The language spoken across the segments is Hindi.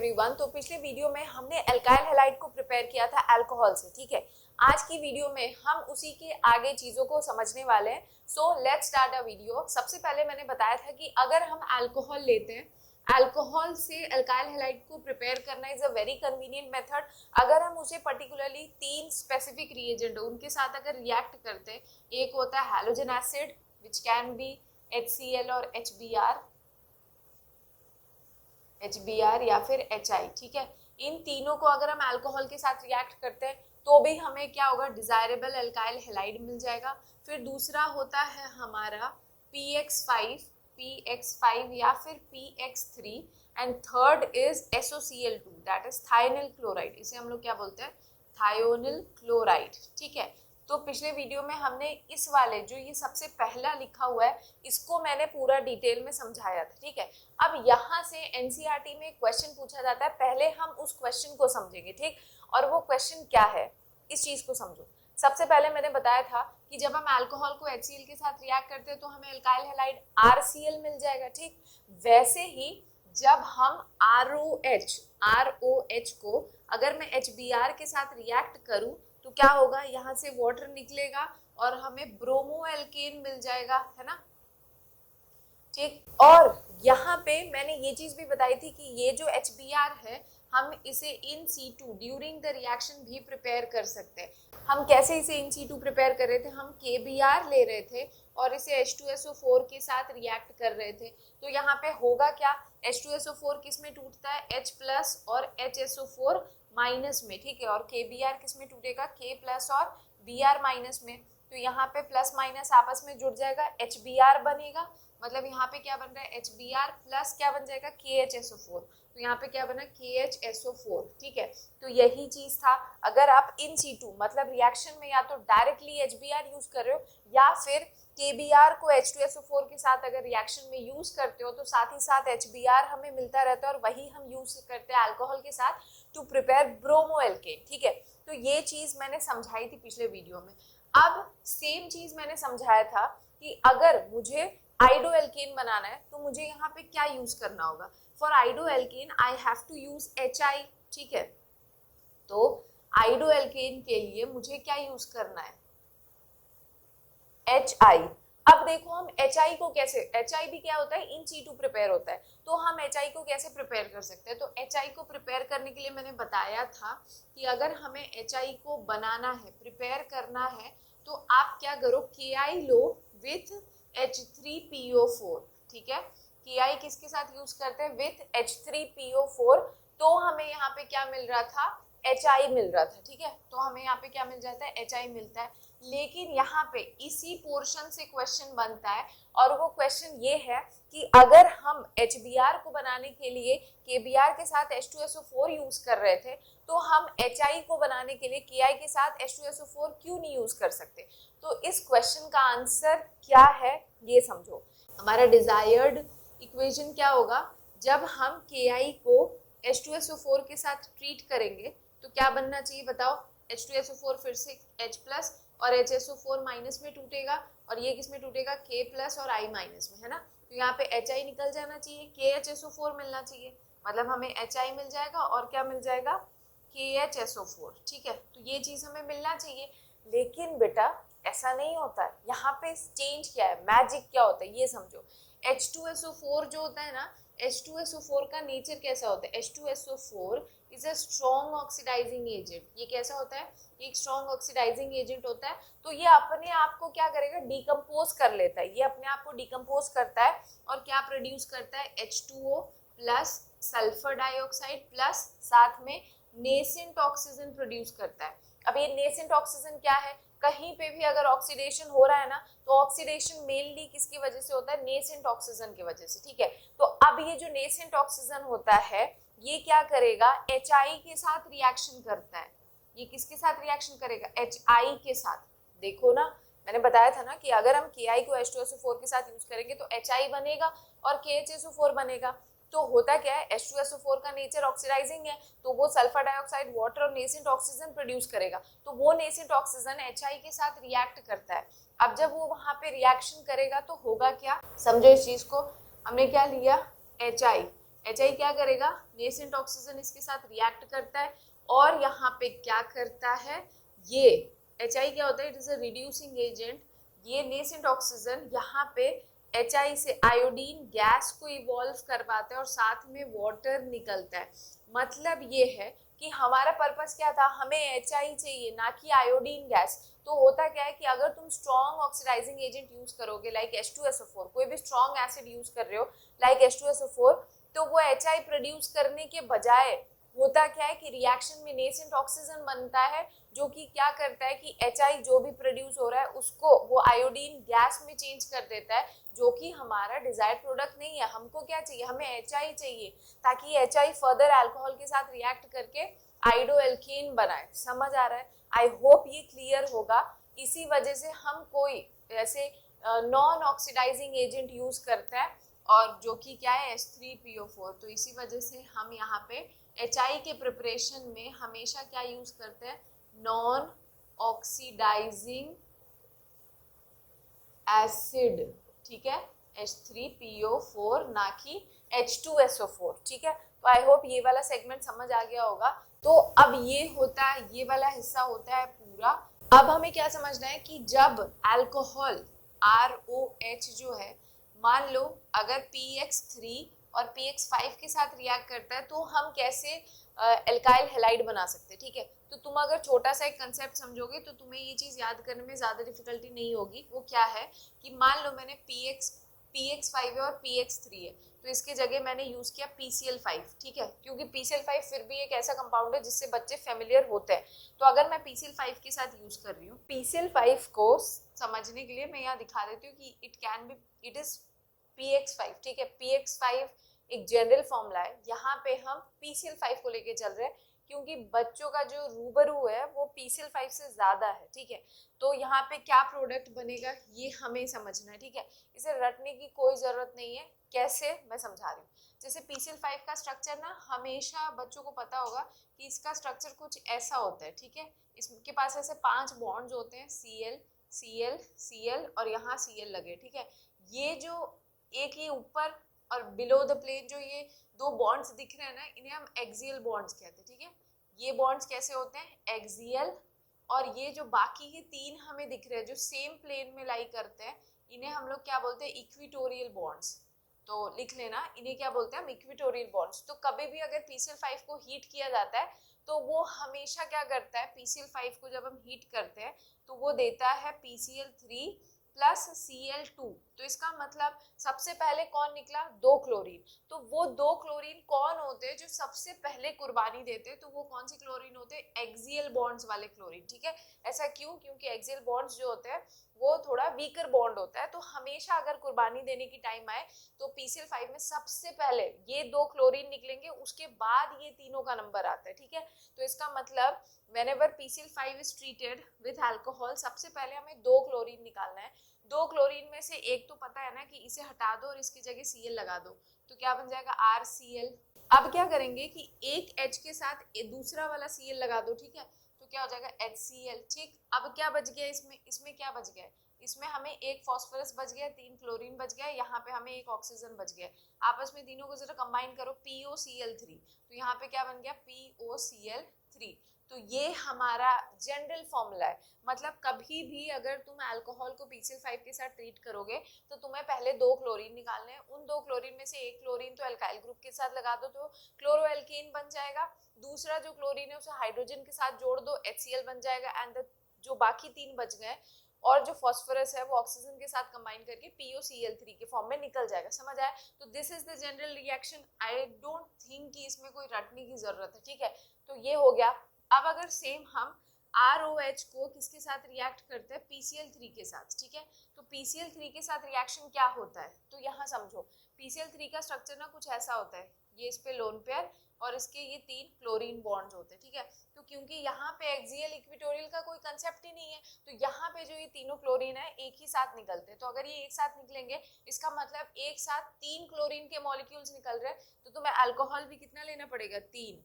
एवरीवन। तो पिछले वीडियो में हमने एल्काइल हैलाइड को प्रिपेयर किया था अल्कोहल से, ठीक है। आज की वीडियो में हम उसी के आगे चीजों को समझने वाले हैं। So let's start a video. सबसे पहले मैंने बताया था कि अगर हम अल्कोहल लेते हैं, अल्कोहल से एल्काइल हैलाइड को प्रिपेयर करना is a very convenient method. अगर हम उसे पर्टिकुलरली 3 स्पेसिफिक रिएजेंट उनके साथ अगर रिएक्ट करते हैं, एक होता है halogen acid which can be HCl और HBr या फिर HI, ठीक है। इन तीनों को अगर हम अल्कोहल के साथ रिएक्ट करते हैं तो भी हमें क्या होगा, डिजायरेबल एल्काइल हैलाइड मिल जाएगा। फिर दूसरा होता है हमारा PX5 या फिर PX3 and third is SOCl2 that is thionyl chloride. इसे हम लोग क्या बोलते हैं, थायोनिल क्लोराइड, ठीक है। तो पिछले वीडियो में हमने इस वाले जो ये सबसे पहला लिखा हुआ है इसको मैंने पूरा डिटेल में समझाया था, ठीक है। अब यहाँ से एनसीईआरटी में क्वेश्चन पूछा जाता है, पहले हम उस क्वेश्चन को समझेंगे, ठीक। और वो क्वेश्चन क्या है, इस चीज को समझो। सबसे पहले मैंने बताया था कि जब हम अल्कोहल को HCl के साथ रिएक्ट करते हैं तो हमें एल्काइल हैलाइड RCl मिल जाएगा, ठीक। वैसे ही जब हम ROH को अगर मैं HBr के साथ रिएक्ट करूं तो क्या होगा, यहाँ से वाटर निकलेगा और हमें ब्रोमो एल्केन मिल जाएगा, है ना, ठीक। और यहाँ पे मैंने ये चीज भी बताई थी कि ये जो HBr है हम इसे इन situ ड्यूरिंग द रिएक्शन भी प्रिपेयर कर सकते हैं। हम कैसे इसे इन situ प्रिपेयर कर रहे थे, हम KBr ले रहे थे और इसे H2SO4 के साथ रिएक्ट कर रहे थे। तो यहाँ पे होगा क्या, H2SO4 किस में टूटता है, H प्लस और HSO4 माइनस में, ठीक है। और KBr किस में टूटेगा, K प्लस और Br माइनस में। तो यहाँ पे प्लस माइनस आपस में जुड़ जाएगा, HBr बनेगा। मतलब यहाँ पे क्या बन रहा है, HBr प्लस क्या बन जाएगा, KHSO4। तो यहाँ पे क्या बना, KHSO4, ठीक है। तो यही चीज था। अगर आप इन situ मतलब रिएक्शन में या तो डायरेक्टली HBr यूज कर रहे हो या फिर KBr को H2SO4 के साथ अगर रिएक्शन में यूज करते हो तो साथ ही साथ HBr हमें मिलता रहता है और वही हम यूज करते हैं अल्कोहल के साथ टू प्रिपेयर ब्रोमो एल्केन, ठीक है। तो ये चीज मैंने समझाई थी पिछले वीडियो में। अब सेम चीज मैंने समझाया था कि अगर मुझे आइडो एल्केन बनाना है तो मुझे यहाँ पे क्या यूज करना होगा। For iodo alkane I have to use HI, ठीक है। तो आइडो एल्केन के लिए मुझे क्या यूज करना है, HI। अब देखो हम HI को कैसे, HI भी क्या होता है, इन situ प्रिपेयर होता है। तो हम HI को कैसे प्रिपेयर कर सकते हैं, तो HI को प्रिपेयर करने के लिए मैंने बताया था कि अगर हमें HI को बनाना है, प्रिपेयर करना है, तो आप क्या करो, KI लो विथ H3PO4, ठीक है। KI किसके साथ यूज करते हैं, विथ H3PO4। तो हमें यहाँ पे क्या मिल रहा था, HI मिल रहा था, ठीक है। तो हमें यहाँ पे क्या मिल जाता है, HI मिलता है। लेकिन यहाँ पे इसी पोर्शन से क्वेश्चन बनता है और वो क्वेश्चन ये है कि अगर हम HBr को बनाने के लिए KBr के साथ H2SO4 यूज कर रहे थे तो हम HI को बनाने के लिए KI के साथ H2SO4 क्यों नहीं यूज कर सकते। तो इस क्वेश्चन का आंसर क्या है ये समझो। हमारा डिजायर्ड इक्वेशन क्या होगा, जब हम KI को H2SO4 के साथ ट्रीट करेंगे तो क्या बनना चाहिए बताओ, H2SO4 फिर से H प्लस और HSO4 माइनस में टूटेगा और ये किस में टूटेगा, K प्लस और I माइनस में, है ना। तो यहाँ पे HI निकल जाना चाहिए, KHSO4 मिलना चाहिए, मतलब हमें HI मिल जाएगा और क्या मिल जाएगा, KHSO4, ठीक है। तो ये चीज हमें मिलना चाहिए। लेकिन बेटा ऐसा नहीं होता है, यहाँ पे चेंज क्या है, मैजिक क्या होता है ये समझो। H2SO4 जो होता है ना, H2SO4 का नेचर कैसा होता है, H2SO4 is a strong oxidising agent. ये कैसा होता है, एक स्ट्रॉन्ग ऑक्सीडाइजिंग एजेंट होता है। तो ये अपने आप को क्या करेगा, डिकम्पोज कर लेता है, ये अपने आप को डिकम्पोज करता है और क्या प्रोड्यूस करता है, H2O plus sulphur dioxide plus साथ में नेसेंट ऑक्सीजन प्रोड्यूस करता है। अब ये नेसेंट ऑक्सीजन क्या है, कहीं पे भी अगर ऑक्सीडेशन हो रहा है ना तो ऑक्सीडेशन मेनली किसकी वजह से होता है, नेसेंट ऑक्सीजन की वजह से, ठीक है। तो अब ये जो नेसेंट ऑक्सीजन होता है ये क्या करेगा, HI के साथ रिएक्शन करता है। ये किसके साथ रिएक्शन करेगा, HI के साथ। देखो ना मैंने बताया था ना कि अगर हम KI को H2SO4 के साथ यूज करेंगे तो HI बनेगा और KHSO4 बनेगा। तो होता क्या है, H2SO4 का नेचर ऑक्सीडाइजिंग है तो वो सल्फर डाइऑक्साइड, वाटर और नेसेंट ऑक्सीजन प्रोड्यूस करेगा। तो वो नेसेंट ऑक्सीजन HI के साथ रिएक्ट करता है। अब जब वो वहां पे रिएक्शन करेगा तो होगा क्या, समझो इस चीज को। हमने क्या लिया, HI, HI क्या करेगा, नेसेंट ऑक्सीजन इसके साथ रिएक्ट करता है और यहाँ पे क्या करता है, ये HI क्या होता है, it is a reducing agent. ये नेसेंट ऑक्सीजन यहाँ पे HI से आयोडीन गैस को इवॉल्व करवाता है और साथ में वाटर निकलता है। मतलब ये है कि हमारा पर्पस क्या था, हमें HI चाहिए ना कि आयोडीन गैस। तो होता क्या है कि अगर तुम स्ट्रॉन्ग ऑक्सीडाइजिंग एजेंट यूज करोगे लाइक H2SO4, कोई भी स्ट्रॉन्ग एसिड यूज कर रहे हो लाइक H2SO4, तो वो HI प्रोड्यूस करने के बजाय होता क्या है कि रिएक्शन में नेसेंट ऑक्सीजन बनता है जो कि क्या करता है कि HI जो भी प्रोड्यूस हो रहा है उसको वो आयोडीन गैस में चेंज कर देता है, जो कि हमारा डिजायर्ड प्रोडक्ट नहीं है। हमको क्या चाहिए, हमें HI चाहिए ताकि HI फर्दर अल्कोहल के साथ रिएक्ट करके आइडोएल्केन बनाए। समझ आ रहा है? आई होप ये क्लियर होगा। इसी वजह से हम कोई ऐसे नॉन ऑक्सीडाइजिंग एजेंट यूज करते हैं और जो कि क्या है H3PO4। तो इसी वजह से हम यहाँ पे HI के प्रिपरेशन में हमेशा क्या यूज करते हैं, नॉन ऑक्सीडाइजिंग एसिड, ठीक है, H3PO4 ना कि H2SO4, ठीक है। तो आई होप ये वाला सेगमेंट समझ आ गया होगा। तो अब ये होता है, ये वाला हिस्सा होता है पूरा। अब हमें क्या समझना है कि जब अल्कोहल ROH जो है, मान लो अगर PX3 और PX5 के साथ रिएक्ट करता है तो हम कैसे एल्काइल हैलाइड बना सकते हैं, ठीक है। तो तुम अगर छोटा सा एक कंसेप्ट समझोगे तो तुम्हें ये चीज याद करने में ज्यादा डिफिकल्टी नहीं होगी। वो क्या है कि मान लो मैंने PX5 है और PX3 है, तो इसके जगह मैंने यूज किया PCl5, ठीक है, क्योंकि PCl5 फिर भी एक ऐसा कंपाउंड है जिससे बच्चे फेमिलियर होते हैं। तो अगर मैं PCl5 के साथ यूज कर रही हूँ, PCl5 को समझने के लिए मैं यहाँ दिखा देती हूँ कि इट इज PX5, ठीक है। PX5 एक जनरल फॉर्मूला है, यहाँ पे हम PCl5 को लेके चल रहे हैं क्योंकि बच्चों का जो रूबरू है वो PCl5 से ज्यादा है, ठीक है। तो यहाँ पे क्या प्रोडक्ट बनेगा ये हमें समझना है, ठीक है। इसे रटने की कोई जरूरत नहीं है, कैसे मैं समझा रही हूँ। जैसे PCl5 का स्ट्रक्चर ना, हमेशा बच्चों को पता होगा कि इसका स्ट्रक्चर कुछ ऐसा होता है, ठीक है। इसके पास ऐसे 5 बॉन्ड्स होते हैं, Cl Cl Cl और यहाँ Cl लगे, ठीक है। ये जो एक ये ऊपर और बिलो द प्लेन जो ये 2 बॉन्ड्स दिख रहे हैं ना, इन्हें हम एक्सियल बॉन्ड्स कहते हैं, ठीक है। ये बॉन्ड्स कैसे होते हैं, एक्सियल। और ये जो बाकी के 3 हमें दिख रहे हैं जो सेम प्लेन में लाई करते हैं, इन्हें हम लोग क्या बोलते हैं, इक्विटोरियल बॉन्ड्स। तो लिख लेना, इन्हें क्या बोलते हैं हम, इक्विटोरियल बॉन्ड्स। तो कभी भी अगर PCl5 को हीट किया जाता है तो वो हमेशा क्या करता है, PCl5 को जब हम हीट करते हैं तो वो देता है PCl3 प्लस Cl2। तो इसका मतलब सबसे पहले कौन निकला, 2 क्लोरीन। तो वो 2 क्लोरीन कौन होते हैं जो सबसे पहले कुर्बानी देते हैं, तो वो कौन सी क्लोरीन होते हैं, एक्सियल बॉन्ड्स वाले क्लोरीन, ठीक है। ऐसा क्यों, क्योंकि एक्सियल बॉन्ड्स जो होते हैं वो थोड़ा वीकर बॉन्ड होता है। तो हमेशा अगर कुर्बानी देने की टाइम आए तो PCl5 में सबसे पहले ये 2 क्लोरीन निकलेंगे, उसके बाद ये तीनों का नंबर आता है, ठीक है। तो इसका मतलब whenever PCl5 is treated with alcohol, सबसे पहले हमें 2 क्लोरीन निकालना है। 2 क्लोरीन में से एक तो पता है ना कि इसे हटा दो और इसकी जगह Cl लगा दो, तो क्या बन जाएगा, RCl। अब क्या करेंगे कि एक H के साथ दूसरा वाला Cl लगा दो, ठीक है, तो क्या हो जाएगा HCl, ठीक। अब क्या बच गया इसमें क्या बच गया, इसमें हमें एक फास्फोरस बच गया, 3 क्लोरीन बच गया, यहाँ पे हमें एक ऑक्सीजन बच गया। आपस में तीनों को जरा कंबाइन करो, POCl3, तो यहाँ पे क्या बन गया, POCl3। तो ये हमारा जनरल फॉर्मूला है। मतलब कभी भी अगर तुम अल्कोहल को PCl5 के साथ ट्रीट करोगे तो तुम्हें पहले 2 क्लोरीन निकालने हैं। उन 2 क्लोरीन में से एक क्लोरीन तो अल्काइल ग्रुप के साथ लगा दो तो क्लोरोएल्केन बन जाएगा। दूसरा जो क्लोरीन है उसे हाइड्रोजन के साथ जोड़ दो, HCl बन जाएगा। एंड जो बाकी 3 बच गए और जो फास्फोरस है वो ऑक्सीजन के साथ कंबाइन करके POCl3 के फॉर्म में निकल जाएगा। समझ आया? तो this is the general reaction. I don't think कि इसमें कोई रटने की जरूरत है, ठीक है। तो ये हो गया। अब अगर सेम हम ROH को किसके साथ रिएक्ट करते हैं, PCl3 के साथ, ठीक है। तो PCl3 के साथ रिएक्शन क्या होता है, तो यहाँ समझो PCl3 का स्ट्रक्चर ना कुछ ऐसा होता है, ये इस पे लोन पेयर और इसके ये 3 क्लोरीन बॉन्ड्स होते हैं, ठीक है। तो क्योंकि यहाँ पे एक्सियल इक्विटोरियल का कोई कंसेप्ट ही नहीं है, तो यहाँ पे जो ये तीनों क्लोरीन है एक ही साथ निकलते हैं। तो अगर ये एक साथ निकलेंगे इसका मतलब एक साथ 3 क्लोरीन के मॉलिक्यूल्स निकल रहे हैं, तो तुम्हें अल्कोहल भी कितना लेना पड़ेगा, 3,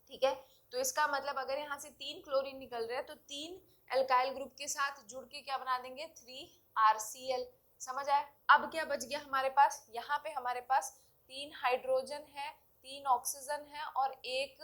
ठीक है। तो इसका मतलब अगर यहाँ से 3 क्लोरीन निकल रहे हैं तो 3 एल्काइल ग्रुप के साथ जुड़ के क्या बना देंगे, 3 RCl। समझ आया? अब क्या बच गया हमारे पास, यहाँ पे हमारे पास 3 हाइड्रोजन है, 3 ऑक्सीजन है और 1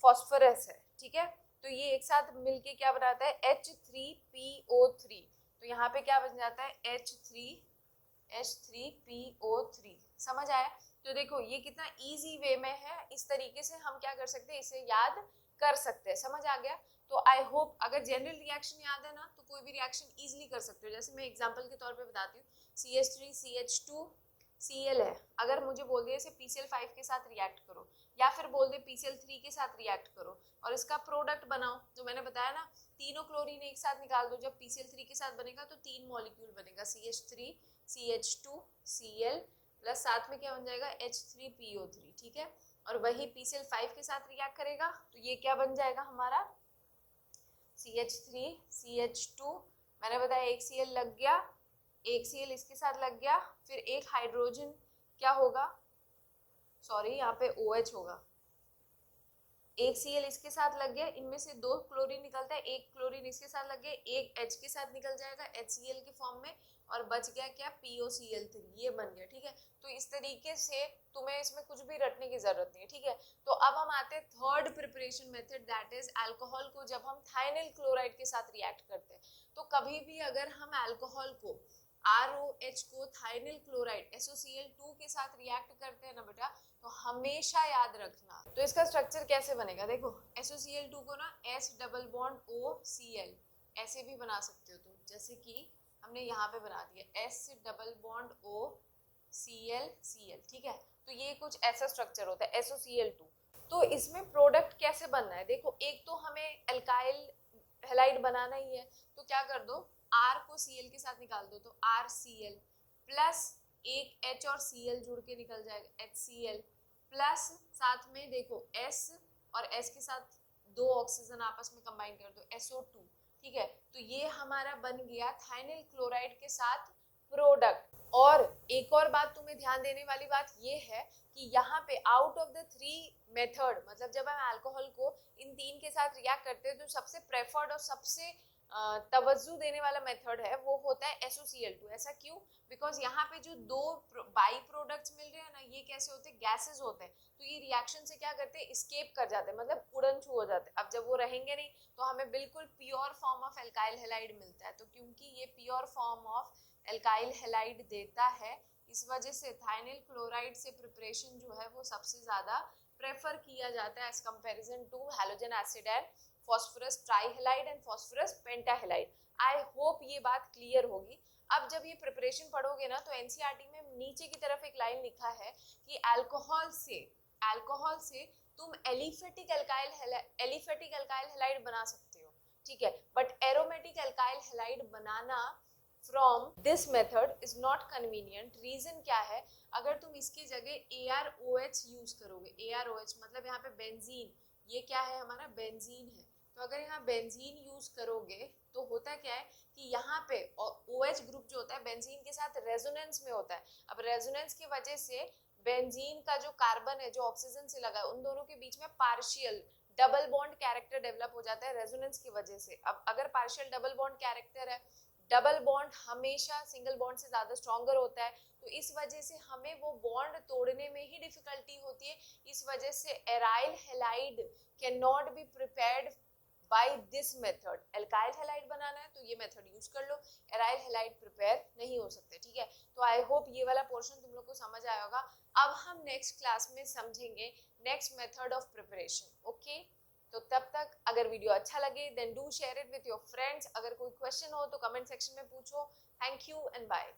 फॉस्फोरस है, ठीक है। तो ये एक साथ मिलके क्या बनाता है, H3PO3। तो यहाँ पे क्या बन जाता है, H3PO3। समझ आया? तो देखो ये कितना इजी वे में है, इस तरीके से हम क्या कर सकते हैं, इसे याद कर सकते हैं। समझ आ गया? तो आई होप अगर जनरल रिएक्शन याद है ना तो कोई भी रिएक्शन इजीली कर सकते हो। जैसे मैं एग्जांपल के तौर पे बताती हूँ, CH3CH2Cl है, अगर मुझे बोल दिया इसे PCl5 के साथ रिएक्ट करो या फिर बोल दे PCl3 के साथ रिएक्ट करो और इसका प्रोडक्ट बनाओ, जो मैंने बताया ना, तीनों क्लोरीन एक साथ निकाल दो, जब PCl3 के साथ बनेगा तो 3 मॉलिक्यूल बनेगा, CH3CH2Cl प्लस साथ में क्या बन जाएगा, H3PO3, ठीक है। और वही PCl5 के साथ रिएक्ट करेगा तो ये क्या बन जाएगा हमारा, CH3CH2, मैंने बताया एक Cl लग गया, एक Cl इसके साथ लग गया, फिर एक हाइड्रोजन क्या होगा, सॉरी यहाँ पे OH होगा, एक Cl इसके साथ लग गया, इनमें से 2 क्लोरीन निकलता है, एक क्लोरीन इसके साथ लग गया, एक H के साथ निकल जाएगा HCl के फॉर्म में, और बच गया क्या, POCl3, ये बन गया, ठीक है। तो इस तरीके से तुम्हें इसमें कुछ भी रटने की जरूरत नहीं है, ठीक है। तो अब हम आते हैं third preparation method, that is alcohol को जब हम थाइनिल क्लोराइड के साथ रिएक्ट करते हैं। तो कभी भी अगर हम अल्कोहल को ROH को थाइनिल क्लोराइड SOCl2 के साथ रिएक्ट करते हैं ना बेटा, तो हमेशा याद रखना। तो इसका स्ट्रक्चर कैसे बनेगा, देखो SOCl2 को ना S डबल बॉन्ड OCl ऐसे भी बना सकते हो तुम, जैसे कि हमने यहाँ पे बना दिया S डबल बॉन्ड OCl, ठीक है। तो ये कुछ ऐसा स्ट्रक्चर होता है SOCl2। तो इसमें प्रोडक्ट कैसे बनना है, देखो एक तो हमें एल्काइल हैलाइड बनाना ही है, तो क्या कर दो, R को Cl के साथ निकाल दो, तो RCl प्लस एक H और Cl जुड़ के निकल जाएगा HCl, प्लस साथ में देखो S और S के साथ 2 ऑक्सीजन आपस में कंबाइन कर दो, SO2, ठीक है। तो ये हमारा बन गया थाइनिल क्लोराइड के साथ प्रोडक्ट। और एक और बात तुम्हें ध्यान देने वाली बात ये है कि यहाँ पे आउट ऑफ द 3 मेथड, मतलब जब हम अल्कोहल को इन 3 के साथ रिएक्ट करते हैं तो सबसे प्रेफर्ड और सबसे तवज्जो देने वाला मेथड है वो होता है SOCl2। ऐसा क्यों? बिकॉज यहाँ पे जो 2 बाई प्रोडक्ट्स मिल रहे हैं ना, ये कैसे होते हैं, गैसेस होते हैं, तो ये रिएक्शन से क्या करते हैं, स्केप कर जाते हैं, मतलब उड़न छू हो जाते हैं। अब जब वो रहेंगे नहीं तो हमें बिल्कुल pure form of alkyl halide मिलता है। तो क्योंकि ये pure form of alkyl halide देता है, इस वजह से थाइनिल क्लोराइड से प्रिपरेशन जो है वो सबसे ज्यादा प्रेफर किया जाता है as comparison to halogen acid and phosphorus trihalide and phosphorus pentahalide. I hope ये बात क्लियर होगी। अब जब ये प्रिपरेशन पढ़ोगे ना तो एनसीईआरटी में नीचे की तरफ एक लाइन लिखा है कि अल्कोहल से तुम एलिफेटिक अल्काइल हैलाइड बना सकते हो, ठीक है, बट एरोमेटिक अल्काइल हैलाइड बनाना from this method is not convenient. Reason क्या है, अगर तुम इसकी जगह AROH यूज करोगे, AROH मतलब यहाँ पे बेंजीन, ये क्या है हमारा, बेंजीन है, तो अगर यहाँ बेंजीन यूज करोगे तो होता क्या है कि यहाँ पे OH ग्रुप जो होता है बेंजीन के साथ रेजोनेंस में होता है। अब रेजोनेंस की वजह से बेंजीन का जो कार्बन है जो ऑक्सीजन से लगा है, उन दोनों के बीच में partial double bond character develop हो जाता है रेजोनेंस की वजह से। अब अगर पार्शियल डबल बॉन्ड कैरेक्टर है, डबल बॉन्ड हमेशा सिंगल बॉन्ड से ज्यादा स्ट्रॉन्गर होता है, तो इस वजह से हमें वो बॉन्ड तोड़ने में ही डिफिकल्टी होती है। इस वजह से aryl halide can not be prepared by this method. Alkyl halide बनाना है तो ये मेथड यूज कर लो, एराइल हैलाइड प्रिपेयर नहीं हो सकते, ठीक है। तो आई होप ये वाला पोर्शन तुम लोग को समझ आया होगा। अब हम नेक्स्ट क्लास में समझेंगे next method of preparation, okay. तो तब तक अगर वीडियो अच्छा लगे then do share it with your friends. अगर कोई क्वेश्चन हो तो कमेंट सेक्शन में पूछो। Thank you and bye.